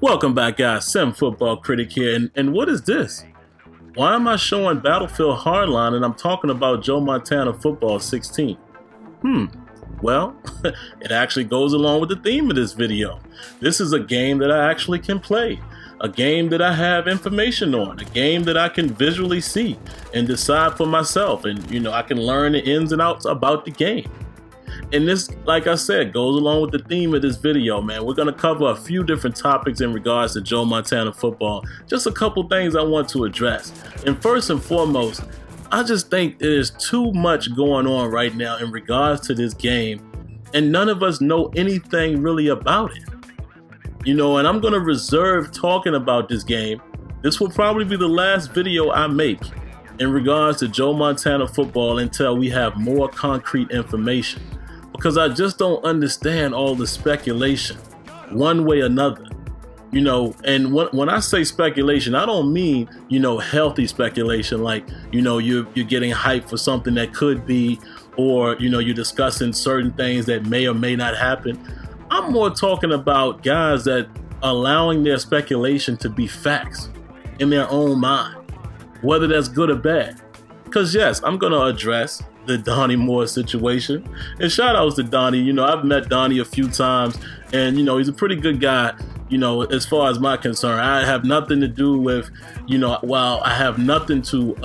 Welcome back, guys. SimFBallCritic here, and what is this? Why am I showing Battlefield Hardline and I'm talking about Joe Montana Football 16? Well, it actually goes along with the theme of this video. This is a game that I actually can play, a game that I have information on, a game that I can visually see and decide for myself, and I can learn the ins and outs about the game. And this, like I said, goes along with the theme of this video, man. We're going to cover a few different topics in regards to Joe Montana football. Just a couple things I want to address. And first and foremost, I just think there's too much going on right now in regards to this game, and none of us know anything really about it. And I'm going to reserve talking about this game. This will probably be the last video I make in regards to Joe Montana football until we have more concrete information, because I just don't understand all the speculation one way or another. And when I say speculation, I don't mean, healthy speculation, like, you're getting hyped for something that could be, or, you're discussing certain things that may or may not happen. I'm more talking about guys that are allowing their speculation to be facts in their own mind, whether that's good or bad. Because yes, I'm going to address the Donnie Moore situation, and shout outs to Donnie. I've met Donnie a few times, and he's a pretty good guy. As far as my concern, I have nothing to do with, while I have nothing to,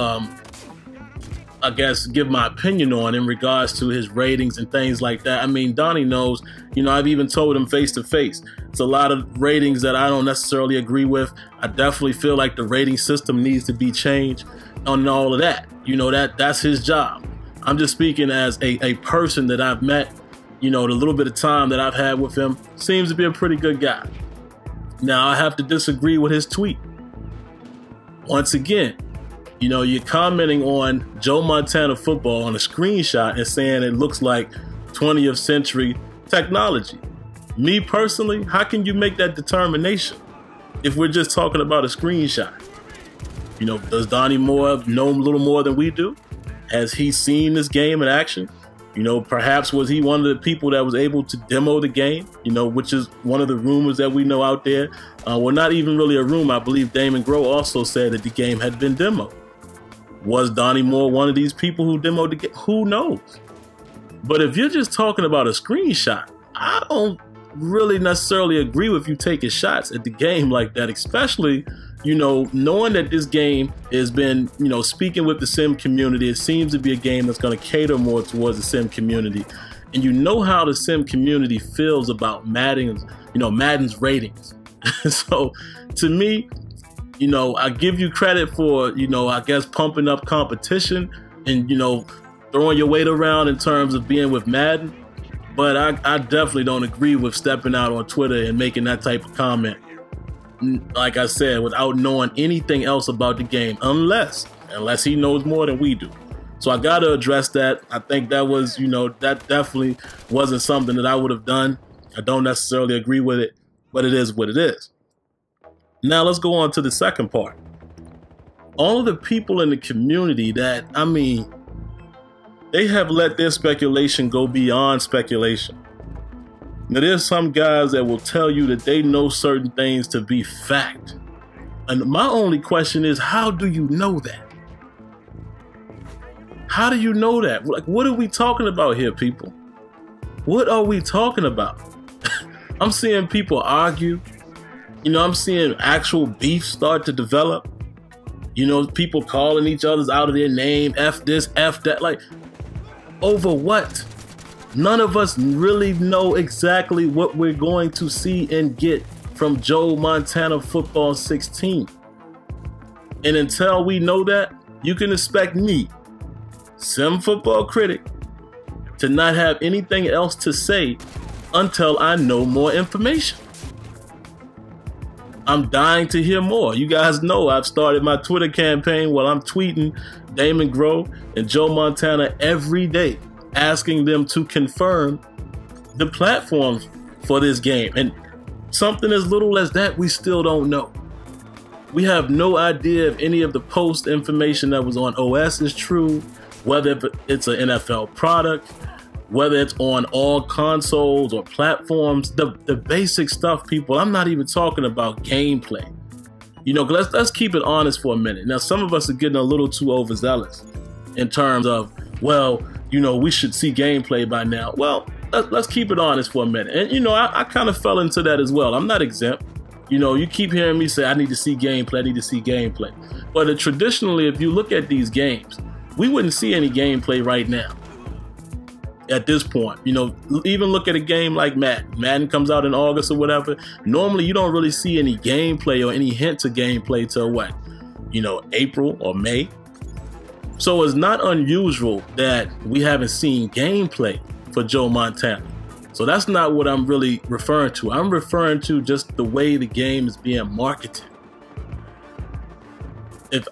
I guess, give my opinion on in regards to his ratings and things like that. I mean, Donnie knows, I've even told him face to face. It's a lot of ratings that I don't necessarily agree with. I definitely feel like the rating system needs to be changed on all of that. That's his job. I'm just speaking as a person that I've met, the little bit of time that I've had with him. Seems to be a pretty good guy. Now, I have to disagree with his tweet. Once again, you're commenting on Joe Montana football on a screenshot and saying it looks like 20th century technology. Me personally, how can you make that determination if we're just talking about a screenshot? Does Donnie Moore know a little more than we do? Has he seen this game in action? Perhaps was he one of the people that was able to demo the game, which is one of the rumors that we know out there. Well, not even really a rumor. I believe Damon Groh also said that the game had been demoed. Was Donnie Moore one of these people who demoed the game? Who knows? But if you're just talking about a screenshot, I don't really necessarily agree with you taking shots at the game like that, especially, knowing that this game has been, speaking with the sim community. It seems to be a game that's going to cater more towards the sim community. And how the sim community feels about Madden's ratings. So to me, I give you credit for, I guess, pumping up competition and, throwing your weight around in terms of being with Madden. But I definitely don't agree with stepping out on Twitter and making that type of comment, like I said, without knowing anything else about the game, unless he knows more than we do. So I got to address that. I think that was, that definitely wasn't something that I would have done. I don't necessarily agree with it, but it is what it is. Now let's go on to the second part. All of the people in the community that, they have let their speculation go beyond speculation. Now, there's some guys that will tell you that they know certain things to be fact. And my only question is, how do you know that? How do you know that? Like, what are we talking about here, people? What are we talking about? I'm seeing people argue. I'm seeing actual beef start to develop. People calling each other's out of their name, F this, F that, like, over what? None of us really know exactly what we're going to see and get from Joe Montana Football 16. And until we know that, you can expect me, SimFBallCritic, to not have anything else to say until I know more information. I'm dying to hear more. You guys know I've started my Twitter campaign where I'm tweeting Damon Groh and Joe Montana every day, asking them to confirm the platforms for this game. And something as little as that, we still don't know. We have no idea if any of the post information that was on OS is true, whether it's an NFL product, whether it's on all consoles or platforms, the basic stuff, people. I'm not even talking about gameplay. You know, let's keep it honest for a minute. Now, some of us are getting a little too overzealous in terms of, well, you know, we should see gameplay by now. Well, let's keep it honest for a minute. And, you know, I kind of fell into that as well. I'm not exempt. You know, you keep hearing me say, I need to see gameplay, I need to see gameplay. But traditionally, if you look at these games, we wouldn't see any gameplay right now. At this point, you know, even look at a game like Madden. Madden comes out in August or whatever. Normally, you don't really see any gameplay or any hints of gameplay till what? You know, April or May. So it's not unusual that we haven't seen gameplay for Joe Montana. So that's not what I'm really referring to. I'm referring to just the way the game is being marketed. If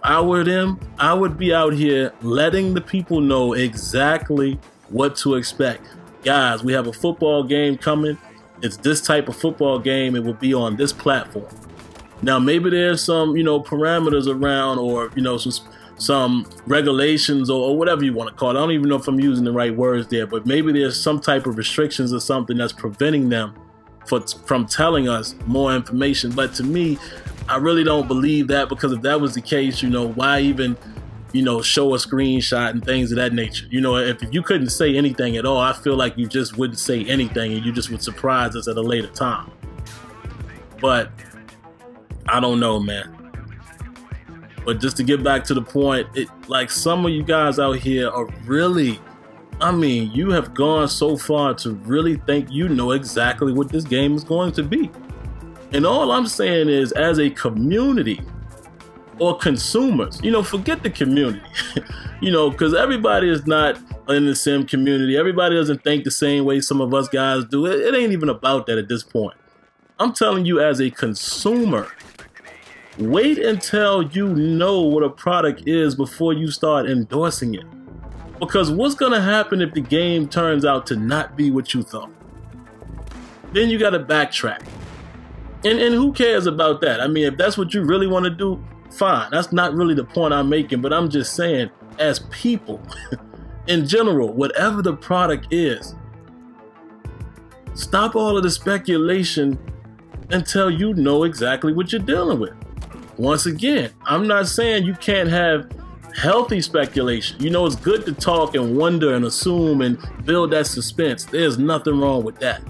I were them, I would be out here letting the people know exactly what to expect. Guys, we have a football game coming. It's this type of football game. It will be on this platform. Now, maybe there's some, you know, parameters around, or, you know, some regulations or whatever you want to call it. I don't even know if I'm using the right words there, but maybe there's some type of restrictions or something that's preventing them from telling us more information. But to me, I really don't believe that, because if that was the case, you know, why even, you know, show a screenshot and things of that nature? You know, if you couldn't say anything at all, I feel like you just wouldn't say anything and you just would surprise us at a later time. But I don't know, man. But just to get back to the point, like, some of you guys out here are really, I mean, you have gone so far to really think you know exactly what this game is going to be. And all I'm saying is, as a community or consumers, you know, forget the community, you know, because everybody is not in the sim community. Everybody doesn't think the same way some of us guys do. It ain't even about that at this point. I'm telling you, as a consumer, wait until you know what a product is before you start endorsing it. Because what's going to happen if the game turns out to not be what you thought? Then you got to backtrack. And who cares about that? I mean, if that's what you really want to do, fine. That's not really the point I'm making, but I'm just saying, as people, in general, whatever the product is, stop all of the speculation until you know exactly what you're dealing with. Once again, I'm not saying you can't have healthy speculation. You know, it's good to talk and wonder and assume and build that suspense. There's nothing wrong with that.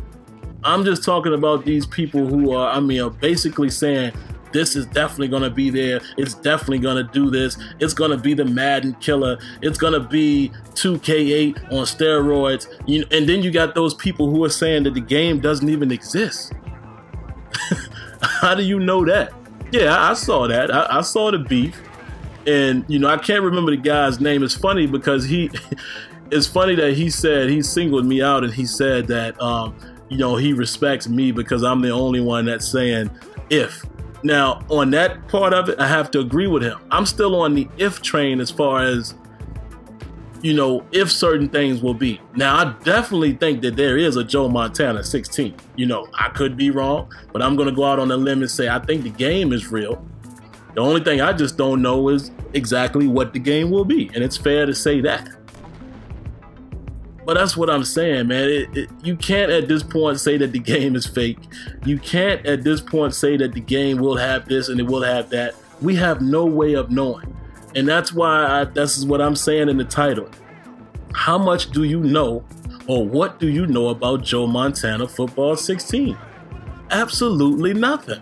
I'm just talking about these people who are, I mean, are basically saying, this is definitely going to be there. It's definitely going to do this. It's going to be the Madden killer. It's going to be 2K8 on steroids. You know, and then you got those people who are saying that the game doesn't even exist. How do you know that? Yeah, I saw that. I saw the beef. And, you know, I can't remember the guy's name. It's funny because it's funny that he said, he singled me out and he said that, you know, he respects me because I'm the only one that's saying if. Now, on that part of it, I have to agree with him. I'm still on the if train as far as, you know, if certain things will be. Now, I definitely think that there is a Joe Montana 16. You know, I could be wrong, but I'm going to go out on a limb and say I think the game is real. The only thing I just don't know is exactly what the game will be, and it's fair to say that. But that's what I'm saying, man. You can't at this point say that the game is fake. You can't at this point say that the game will have this and it will have that. We have no way of knowing. And that's why this is what I'm saying in the title. How much do you know, or what do you know about Joe Montana Football 16? Absolutely nothing.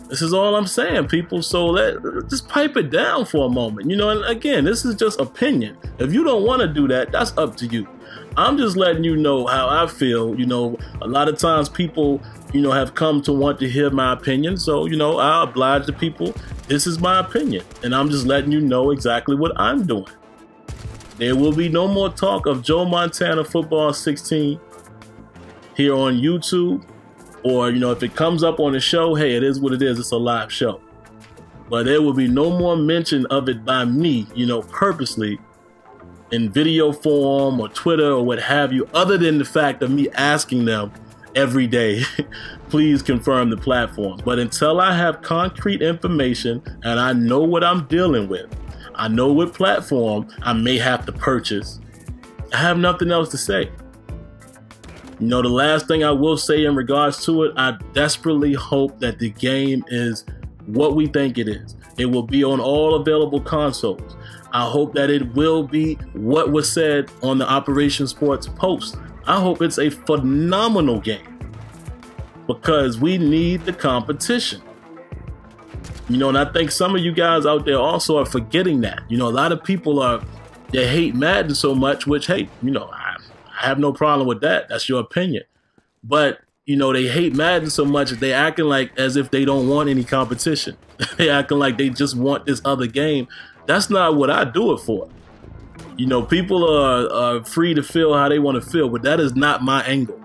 This is all I'm saying, people. So just pipe it down for a moment. You know, and again, this is just opinion. If you don't want to do that, that's up to you. I'm just letting you know how I feel. You know, a lot of times people, you know, have come to want to hear my opinion. So, you know, I oblige the people. This is my opinion. And I'm just letting you know exactly what I'm doing. There will be no more talk of Joe Montana Football 16 here on YouTube. Or, you know, if it comes up on the show, hey, it is what it is. It's a live show. But there will be no more mention of it by me, you know, purposely in video form or Twitter or what have you, other than the fact of me asking them every day, please confirm the platforms. But until I have concrete information and I know what I'm dealing with, I know what platform I may have to purchase I have nothing else to say. You know, the last thing I will say in regards to it, I desperately hope that the game is what we think it is. It will be on all available consoles. I hope that it will be what was said on the Operation Sports post. I hope it's a phenomenal game because we need the competition. You know, and I think some of you guys out there also are forgetting that. You know, a lot of people they hate Madden so much, which, hey, you know, I have no problem with that. That's your opinion. But, you know, they hate Madden so much that they acting like as if they don't want any competition. They acting like they just want this other game. That's not what I do it for. You know, people are free to feel how they want to feel, but that is not my angle.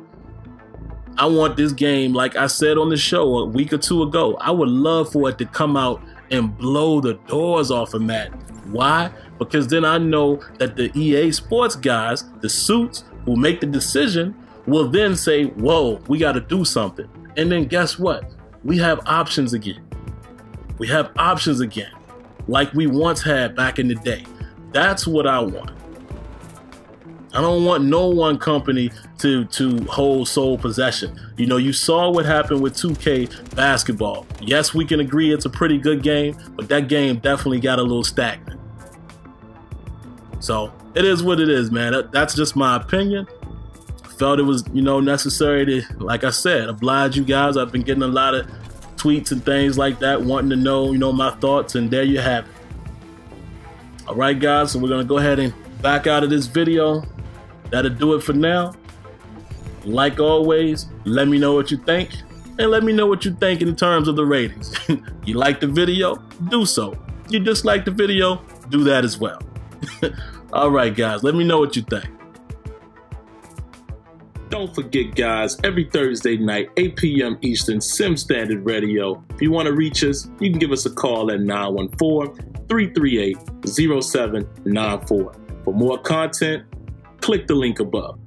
I want this game, like I said on the show a week or two ago, I would love for it to come out and blow the doors off of Madden. Why? Because then I know that the EA Sports guys, the suits who make the decision, will then say, whoa, we got to do something. And then guess what? We have options again. We have options again, like we once had back in the day. That's what I want. I don't want no one company to hold sole possession. You know, you saw what happened with 2K basketball. Yes, we can agree it's a pretty good game, but that game definitely got a little stagnant. So it is what it is, man. That's just my opinion. I felt it was, you know, necessary to, like I said, oblige you guys. I've been getting a lot of tweets and things like that, wanting to know, you know, my thoughts, and there you have it. All right, guys, so we're gonna go ahead and back out of this video. That'll do it for now. Like always, let me know what you think, and let me know what you think in terms of the ratings. You like the video? Do so. You dislike the video? Do that as well. All right, guys, let me know what you think. Don't forget, guys, every Thursday night, 8 p.m. Eastern, Sim Standard Radio. If you want to reach us, you can give us a call at 914-338-0794. For more content, click the link above.